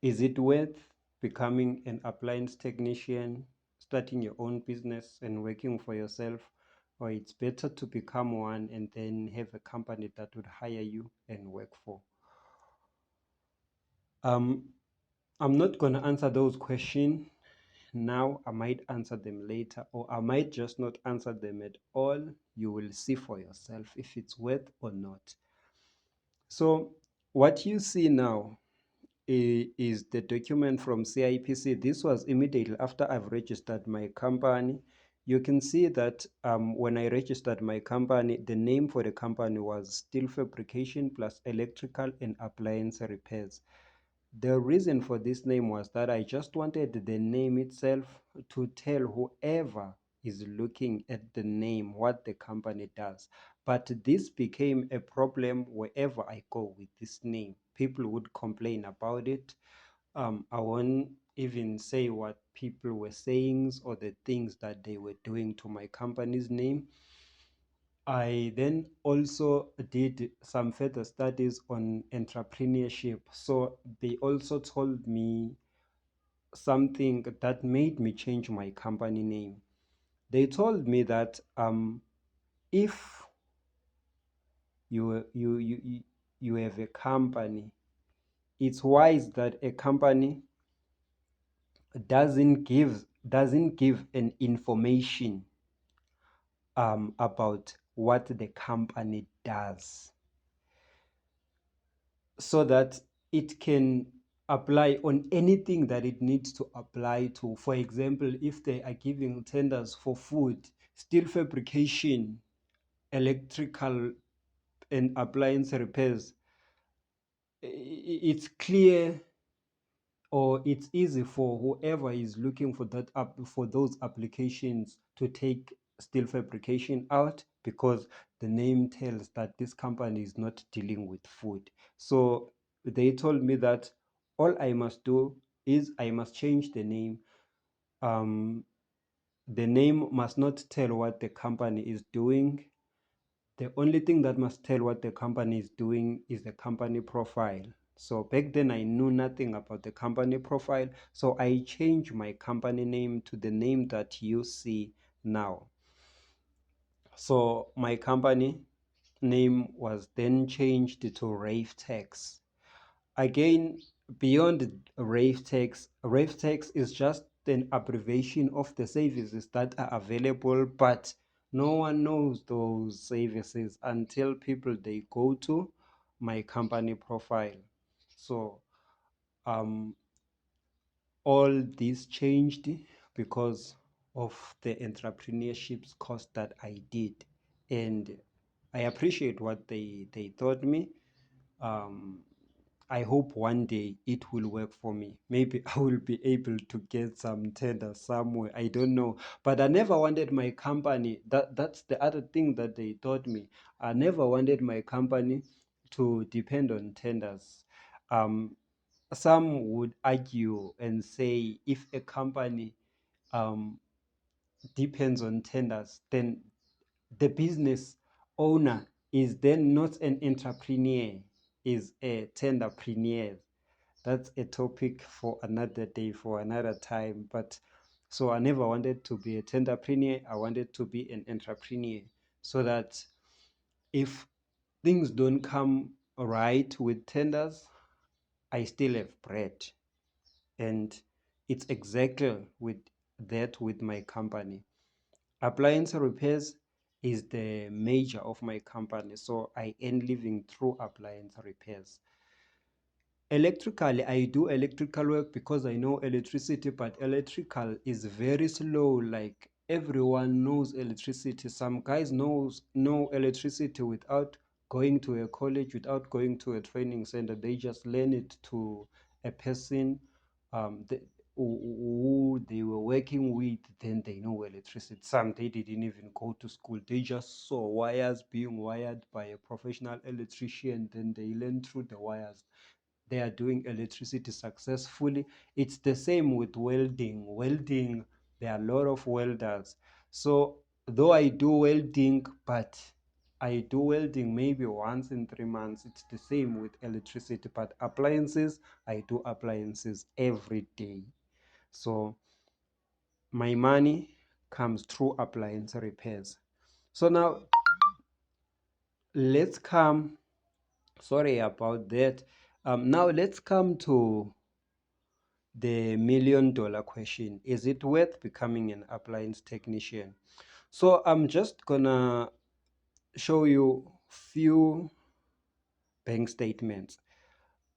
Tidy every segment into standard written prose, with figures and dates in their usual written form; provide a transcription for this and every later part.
Is it worth becoming an appliance technician, starting your own business and working for yourself? Or it's better to become one and then have a company that would hire you and work for? I'm not going to answer those questions now. I might answer them later, or I might just not answer them at all. You will see for yourself if it's worth or not. So what you see now is the document from CIPC. This was immediately after I've registered my company. You can see that when I registered my company, the name for the company was Steel Fabrication plus Electrical and Appliance Repairs. The reason for this name was that I just wanted the name itself to tell whoever is looking at the name what the company does. But this became a problem wherever I go with this name. People would complain about it. I won't even say what people were saying or the things that they were doing to my company's name. I then also did some further studies on entrepreneurship. So they also told me something that made me change my company name. They told me that if you have a company, it's wise that a company doesn't give an information about what the company does, so that it can apply on anything that it needs to apply to. For example, if they are giving tenders for food, steel fabrication, electrical and appliance repairs, it's clear, or it's easy for whoever is looking for for those applications to take steel fabrication out, because the name tells that this company is not dealing with food. So they told me that all I must do is I must change the name. The name must not tell what the company is doing. The only thing that must tell what the company is doing is the company profile. So back then I knew nothing about the company profile. So I changed my company name to the name that you see now. So my company name was then changed to Ravetex. Again, beyond Ravetex is just an abbreviation of the services that are available, but no one knows those services until people they go to my company profile. So all this changed because of the entrepreneurship course that I did, and I appreciate what they taught me. I hope one day it will work for me. Maybe I will be able to get some tender somewhere. I don't know. But I never wanted my company. That's the other thing that they taught me. I never wanted my company to depend on tenders. Some would argue and say if a company um, depends on tenders, then the business owner is then not an entrepreneur, is a tenderpreneur. That's a topic for another day, for another time. But so I never wanted to be a tenderpreneur. I wanted to be an entrepreneur, so that if things don't come right with tenders, I still have bread. And it's exactly with that with my company. Appliance repairs is the major of my company, so I earn living through appliance repairs. Electrically, I do electrical work because I know electricity, but electrical is very slow. Like everyone knows electricity. Some guys know electricity without going to a college, without going to a training center. They just learn it to a person who they were working with, then they know electricity. Some they didn't even go to school. They just saw wires being wired by a professional electrician, then they learn through the wires. They are doing electricity successfully. It's the same with welding. Welding, there are a lot of welders. So though I do welding, but I do welding maybe once in 3 months. It's the same with electricity, but appliances, I do appliances every day. So my money comes through appliance repairs. So now let's come, sorry about that. Now let's come to the $1 million question. Is it worth becoming an appliance technician? So I'm just gonna show you few bank statements.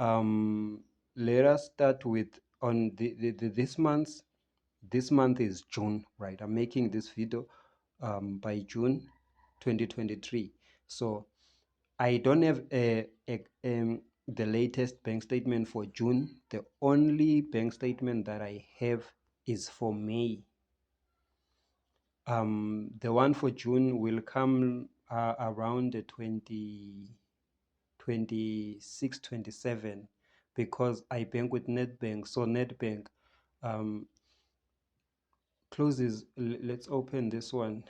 Let us start with on this month. This month is June, right? I'm making this video by June 2023. So I don't have the latest bank statement for June. The only bank statement that I have is for May. The one for June will come around the 26, 27, because I bank with Netbank. So Netbank closes. Let's open this one.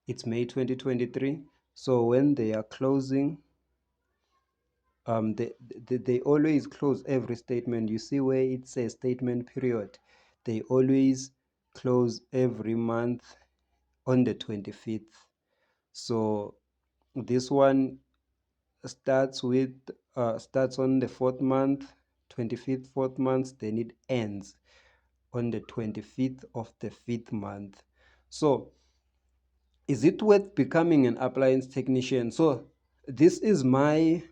It's May 2023. So when they are closing, they always close every statement. You see where it says statement period, they always close every month on the 25th. So this one starts with starts on the fourth month, 25th fourth month, then it ends on the 25th of the fifth month. So is it worth becoming an appliance technician? So this is my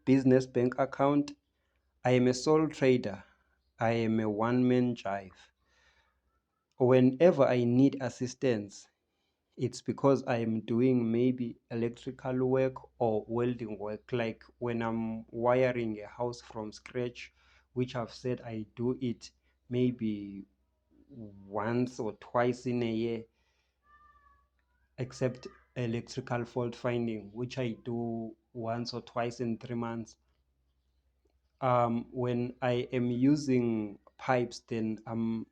business bank account. I am a sole trader. I am a one-man jive. Whenever I need assistance, it's because I am doing maybe electrical work or welding work, like when I'm wiring a house from scratch, which I've said I do it maybe once or twice in a year, except electrical fault finding, which I do once or twice in 3 months. When I am using pipes, then I'm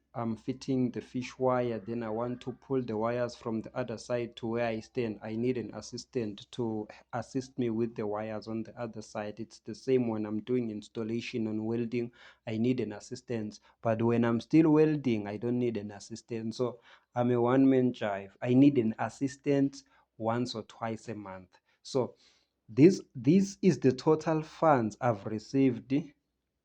fitting the fish wire, then I want to pull the wires from the other side to where I stand. I need an assistant to assist me with the wires on the other side. It's the same when I'm doing installation on welding. I need an assistant, but when I'm still welding, I don't need an assistant. So I'm a one-man jive. I need an assistant once or twice a month. So this is the total funds I've received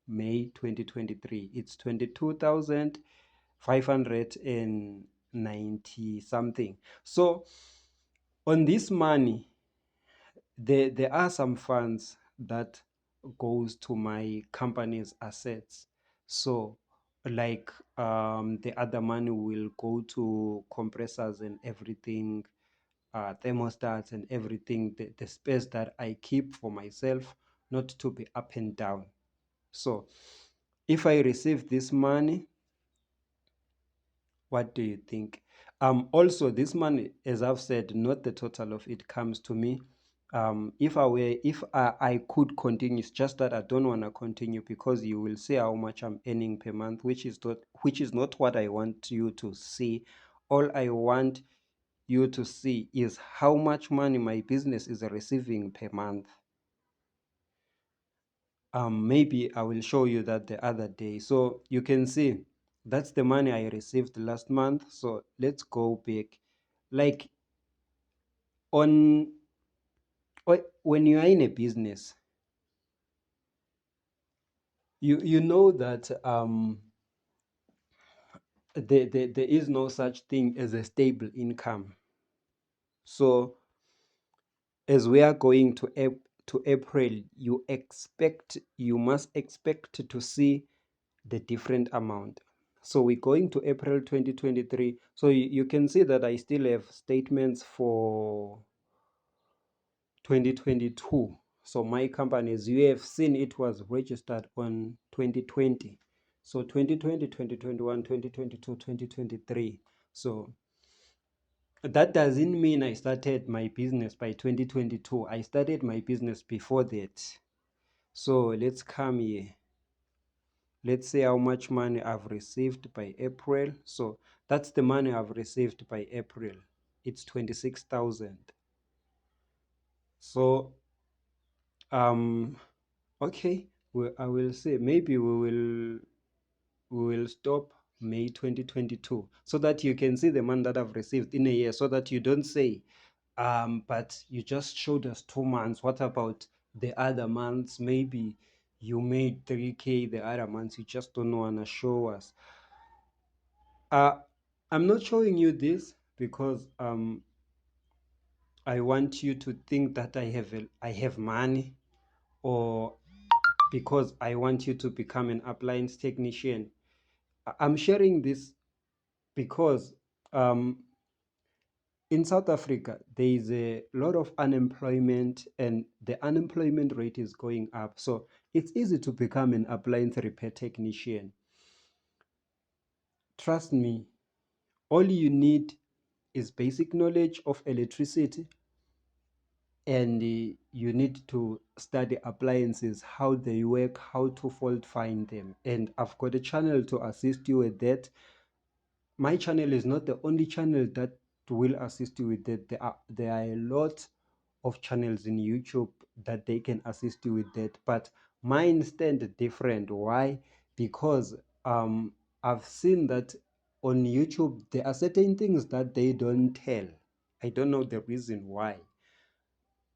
May 2023. It's 22,590 something. So on this money, there are some funds that goes to my company's assets. So like the other money will go to compressors and everything, thermostats and everything, the space that I keep for myself, not to be up and down. So if I receive this money, what do you think? Also this money, as I've said, not the total of it comes to me. If I could continue, it's just that I don't want to continue, because you will see how much I'm earning per month, which is not what I want you to see. All I want you to see is how much money my business is receiving per month. Maybe I will show you that the other day. So you can see that's the money I received last month. So let's go back. Like on when you are in a business, you know that there is no such thing as a stable income. So as we are going to April, you must expect to see the different amount. So we're going to April 2023. So you can see that I still have statements for 2022. So my company, as you have seen, it was registered on 2020. So 2020, 2021, 2022, 2023. So that doesn't mean I started my business by 2022. I started my business before that. So let's come here. Let's say how much money I've received by April. So that's the money I've received by April. it's 26,000. So um okay, I will say maybe we will stop May 2022 so that you can see the month that I've received in a year, so that you don't say, but you just showed us 2 months. What about the other months? Maybe you made 3K the other months. You just don't want to show us. Uh, I'm not showing you this because I want you to think that I have money, or because I want you to become an appliance technician. I'm sharing this because in South Africa, there is a lot of unemployment, and the unemployment rate is going up. So it's easy to become an appliance repair technician. Trust me, all you need is basic knowledge of electricity, and you need to study appliances, how they work, how to fault find them. And I've got a channel to assist you with that. My channel is not the only channel that will assist you with that. There are a lot of channels in YouTube that they can assist you with that, but mine stand different. Why? Because I've seen that on YouTube there are certain things that they don't tell. I don't know the reason why.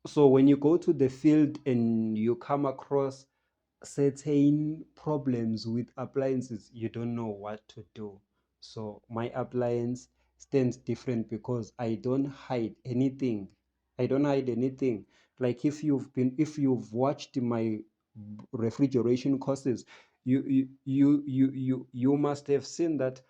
So when you go to the field and you come across certain problems with appliances, you don't know what to do. So my appliance stands different because I don't hide anything. I don't hide anything. Like if you've watched my refrigeration courses, you must have seen that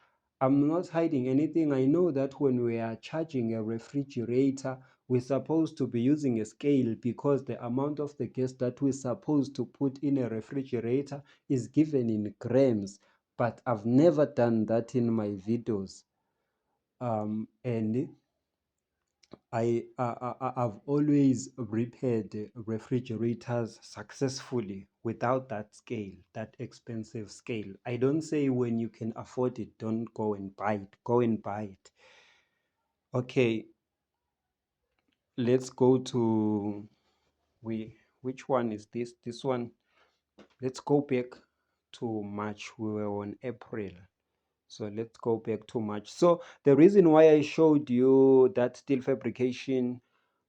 I'm not hiding anything. I know that when we are charging a refrigerator, we're supposed to be using a scale, because the amount of the gas that we're supposed to put in a refrigerator is given in grams. But I've never done that in my videos. And I've always repaired refrigerators successfully without that scale, that expensive scale. I don't say when you can afford it, don't go and buy it. Go and buy it. Okay, let's go to which one is this? This one. Let's go back to March. We were on April. So let's go back to March. So the reason why I showed you that steel fabrication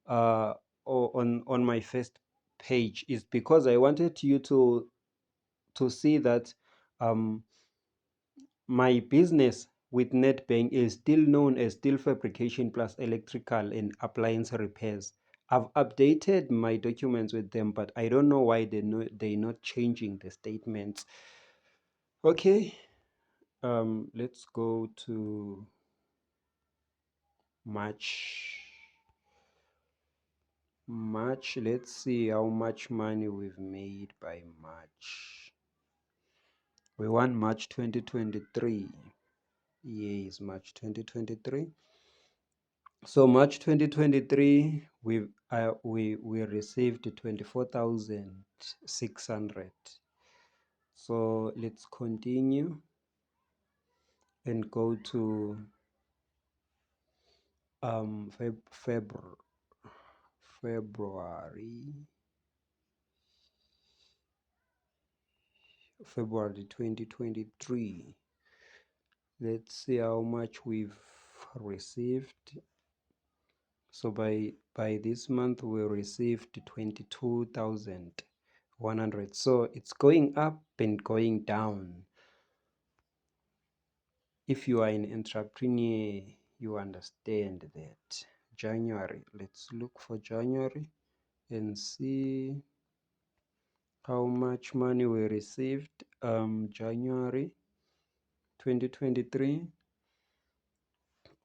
uh, on my first page is because I wanted you to see that um, my business with NetBank is still known as steel fabrication plus electrical and appliance repairs. I've updated my documents with them, but I don't know why they're not changing the statements. Okay, let's go to March. March, let's see how much money we've made by March. We want March 2023. Yes, March 2023. So March 2023, we received 24,600. So let's continue and go to February. February 2023. Let's see how much we've received. So by this month we received 22,100. So it's going up and going down. If you are an entrepreneur, you understand that. January, let's look for January and see how much money we received. January 2023,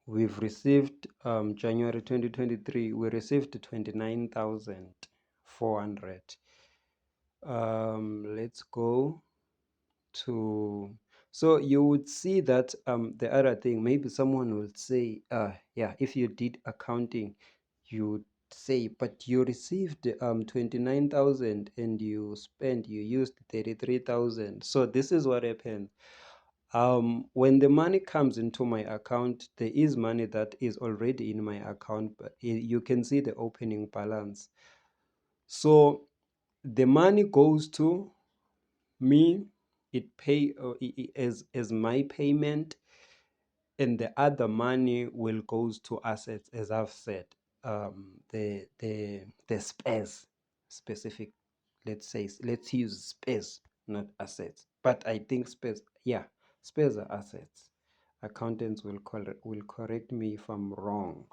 we've received January 2023, we received 29,400. Let's go to, so you would see that the other thing, maybe someone will say, yeah, if you did accounting, you would say, but you received 29,000 and you used 33,000. So this is what happened. When the money comes into my account, there is money that is already in my account, but you can see the opening balance. So the money goes to me, it pay as my payment, and the other money will goes to assets, as I've said. The space specific, let's use space, not assets. But I think space, yeah, space are assets. Accountants will correct me if I'm wrong.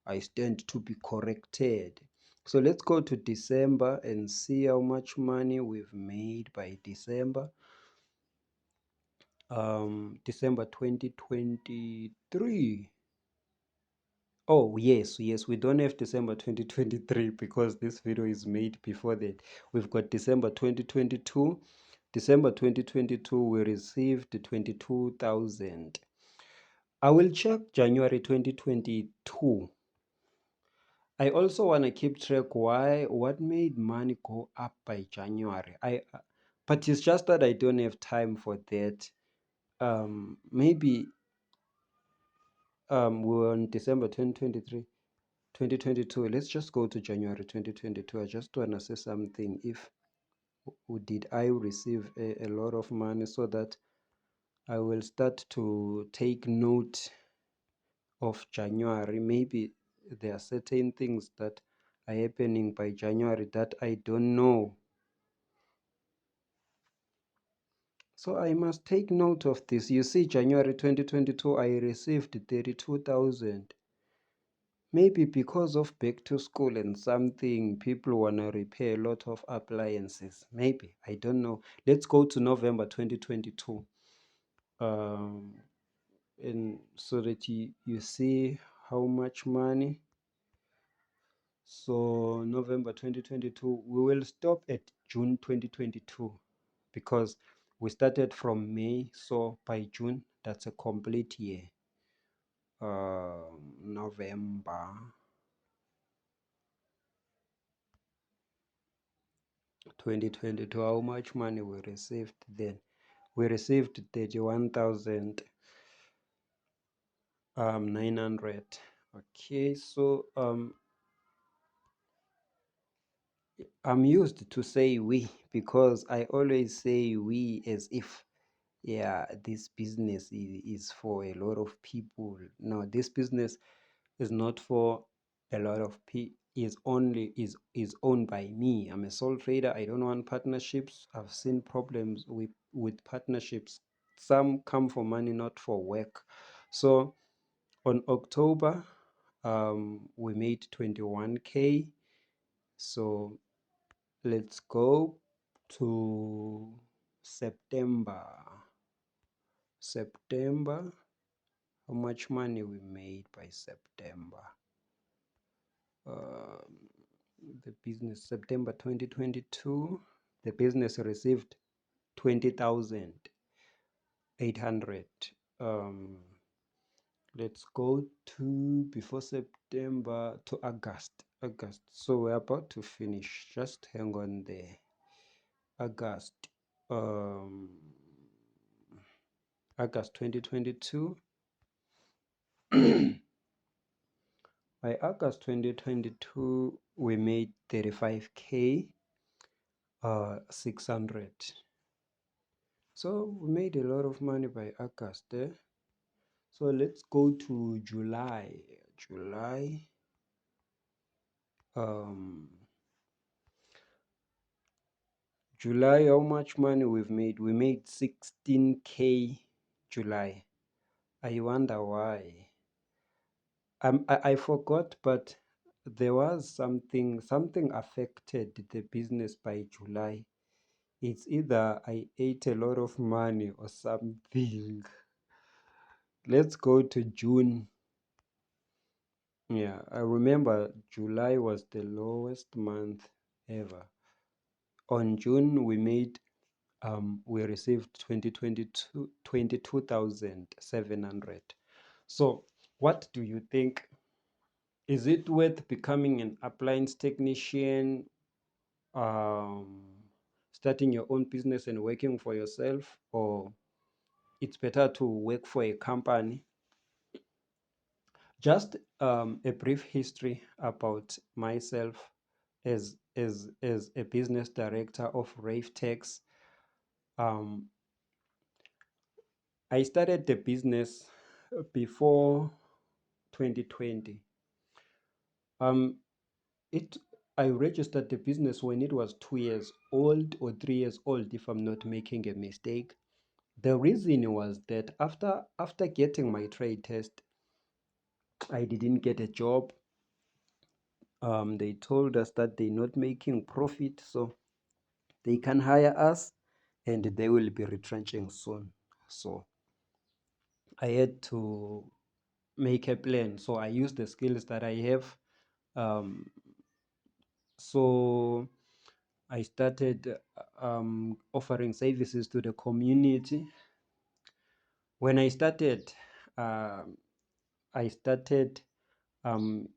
I stand to be corrected. So let's go to December and see how much money we've made by December. December 2023. Oh, yes, yes, we don't have December 2023 because this video is made before that. We've got December 2022. December 2022, we received 22,000. I will check January 2022. I also want to keep track what made money go up by January. But it's just that I don't have time for that. Maybe we were on December 2023. 2022. Let's just go to January 2022. I just want to say something. If did I receive a lot of money, so that I will start to take note of January. Maybe there are certain things that are happening by January that I don't know. So I must take note of this. You see, January 2022, I received 32,000. Maybe because of back to school and something, people want to repair a lot of appliances. Maybe, I don't know. Let's go to November 2022. And so that you see how much money. So November 2022, we will stop at June 2022 because we started from May. So by June, that's a complete year. November 2022, how much money we received then? We received 31,900. Okay, so I'm used to say we because I always say we as if, yeah, this business is for a lot of people. No, this business is not for a lot of people. Is owned by me. I'm a sole trader. I don't want partnerships. I've seen problems with partnerships. Some come for money, not for work. So on October, we made 21K. So let's go to September. September, how much money we made by September? The business, September 2022, the business received 20,800. Let's go to before September to August. So we're about to finish. Just hang on there. August. August 2022. By August 2022, we made 35K 600. So we made a lot of money by August. So let's go to July. July, how much money we've made? We made 16K July. I wonder why. I forgot, but there was something affected the business by July. It's either I ate a lot of money or something. Let's go to June. Yeah, I remember July was the lowest month ever. On June, we received 22,700. So what do you think? Is it worth becoming an appliance technician, starting your own business and working for yourself, or it's better to work for a company. Just a brief history about myself as a business director of Rave Techs. Um, I started the business before 2020. Um, it I registered the business when it was 2 years old or 3 years old, if I'm not making a mistake. The reason was that after getting my trade test, I didn't get a job. They told us that they're not making profit, so they can hire us and they will be retrenching soon. So I had to make a plan. So I used the skills that I have. Um, so I started offering services to the community. When um, I started um,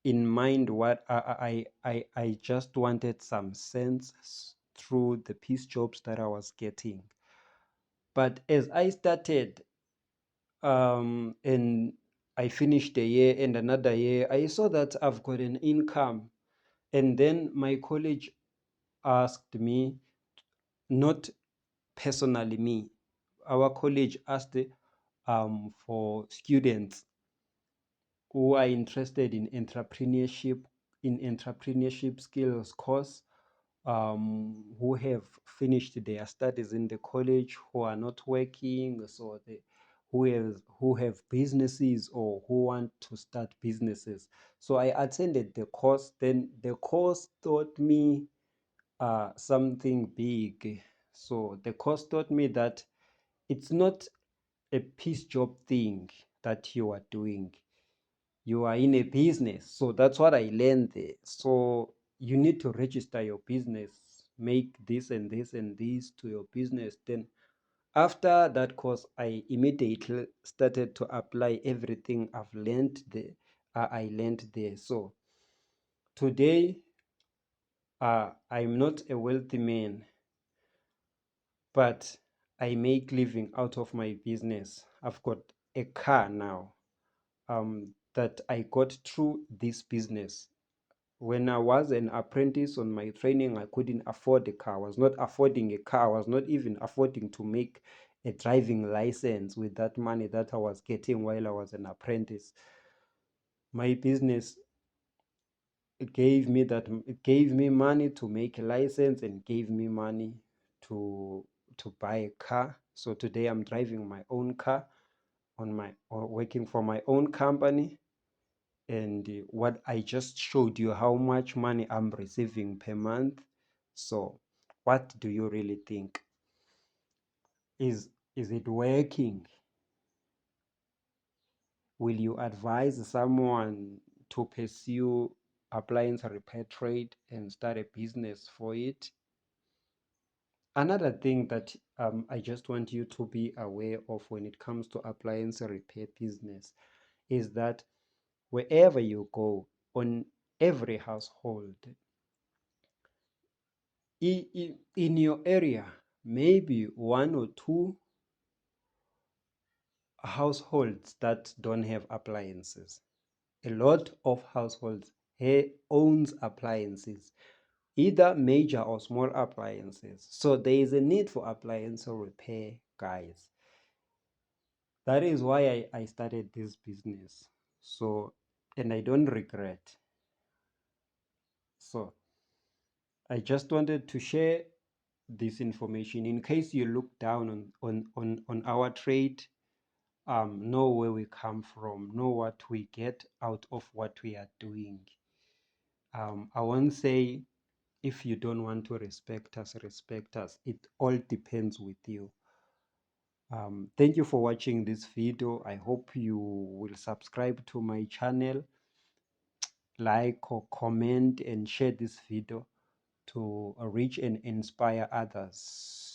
in mind what I just wanted some sense through the piece jobs that I was getting. But as I started and I finished a year and another year, I saw that I've got an income. And then my college asked me, not personally me, our college asked for students who are interested in entrepreneurship skills course, who have finished their studies in the college, who are not working, so they who have businesses or who want to start businesses. So I attended the course. Then the course taught me something big. So the course taught me that it's not a piece job thing that you are doing. You are in a business. So that's what I learned there. So you need to register your business, make this and this and this to your business. Then after that course, I immediately started to apply everything I've learned there. I learned there. So today, I'm not a wealthy man, but I make living out of my business. I've got a car now that I got through this business. When I was an apprentice on my training, I couldn't afford a car. I was not affording a car. I was not even affording to make a driving license with that money that I was getting while I was an apprentice. My business it gave me money to make a license and gave me money to buy a car. So today I'm driving my own car on my or working for my own company. And what I just showed you how much money I'm receiving per month. So what do you really think? Is it working? Will you advise someone to pursue appliance repair trade and start a business for it? Another thing that I just want you to be aware of when it comes to appliance repair business is that wherever you go, on every household, in your area, maybe one or two households that don't have appliances. A lot of households owns appliances, either major or small appliances. So there is a need for appliance repair, guys. That is why I started this business. So, and I don't regret. So I just wanted to share this information in case you look down on our trade. Know where we come from, know what we get out of what we are doing. I won't say if you don't want to respect us, respect us. It all depends with you. Thank you for watching this video. I hope you will subscribe to my channel, like or comment and share this video to reach and inspire others.